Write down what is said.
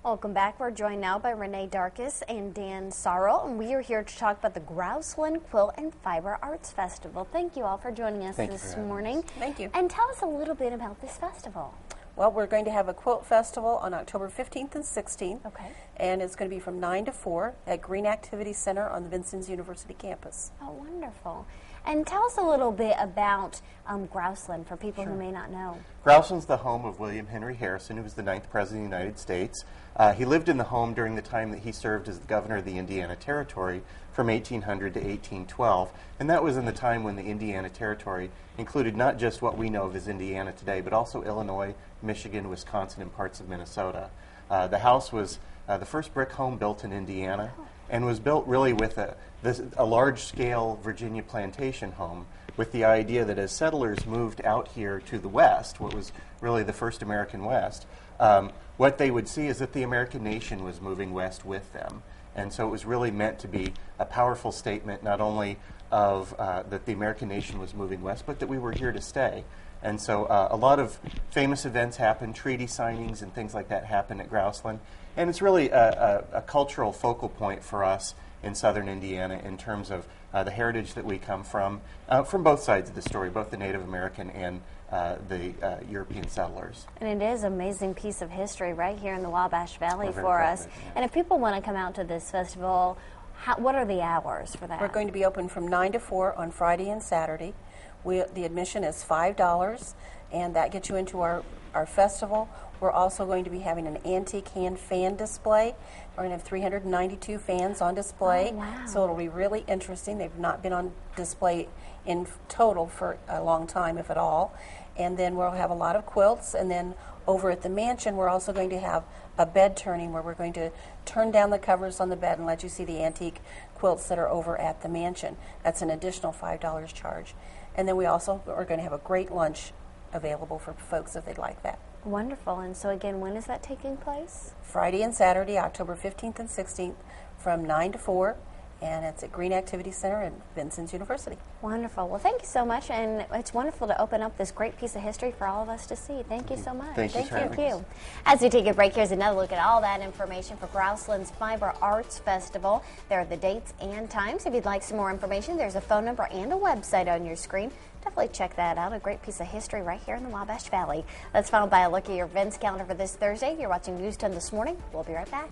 Welcome back. We're joined now by Renee Darkus and Dan Sorrell, and we are here to talk about the Grouseland Quilt and Fiber Arts Festival. Thank you all for joining us this morning. Thank you. And tell us a little bit about this festival. Well, we're going to have a quilt festival on October 15th and 16th. Okay. And it's going to be from 9 to 4 at Green Activity Center on the Vincennes University campus. Oh, wonderful. And tell us a little bit about Grouseland for people who may not know. Grouseland's the home of William Henry Harrison, who was the 9th President of the United States. He lived in the home during the time that he served as the governor of the Indiana Territory from 1800 to 1812. And that was in the time when the Indiana Territory included not just what we know of as Indiana today, but also Illinois, Michigan, Wisconsin, and parts of Minnesota. The house was the first brick home built in Indiana and was built really with a large-scale Virginia plantation home with the idea that as settlers moved out here to the west, what was really the first American West, what they would see is that the American nation was moving west with them. And so it was really meant to be a powerful statement not only of that the American nation was moving west, but that we were here to stay. And so a lot of famous events happen, treaty signings and things like that happen at Grouseland. And it's really a cultural focal point for us in southern Indiana in terms of the heritage that we come from both sides of the story, both the Native American and the European settlers. And it is an amazing piece of history right here in the Wabash Valley for us. And if people want to come out to this festival, what are the hours for that? We're going to be open from 9 to 4 on Friday and Saturday. The admission is $5, and that gets you into our festival. We're also going to be having an antique hand fan display. We're going to have 392 fans on display. Oh, wow. So it'll be really interesting. They've not been on display in total for a long time, if at all. And then we'll have a lot of quilts. And then over at the mansion, we're also going to have a bed turning where we're going to turn down the covers on the bed and let you see the antique quilts that are over at the mansion. That's an additional $5 charge. And then we also are going to have a great lunch available for folks if they'd like that. Wonderful. And so again, when is that taking place? Friday and Saturday, October 15th and 16th from 9 to 4. And it's at Green Activity Center at Vincennes University. Wonderful. Well, thank you so much, and it's wonderful to open up this great piece of history for all of us to see. Thank you so much. Thank you. As we take a break, here's another look at all that information for Grouseland's Fiber Arts Festival. There are the dates and times. If you'd like some more information, there's a phone number and a website on your screen. Definitely check that out. A great piece of history right here in the Wabash Valley. Let's follow by a look at your events calendar for this Thursday. You're watching News 10 This Morning. We'll be right back.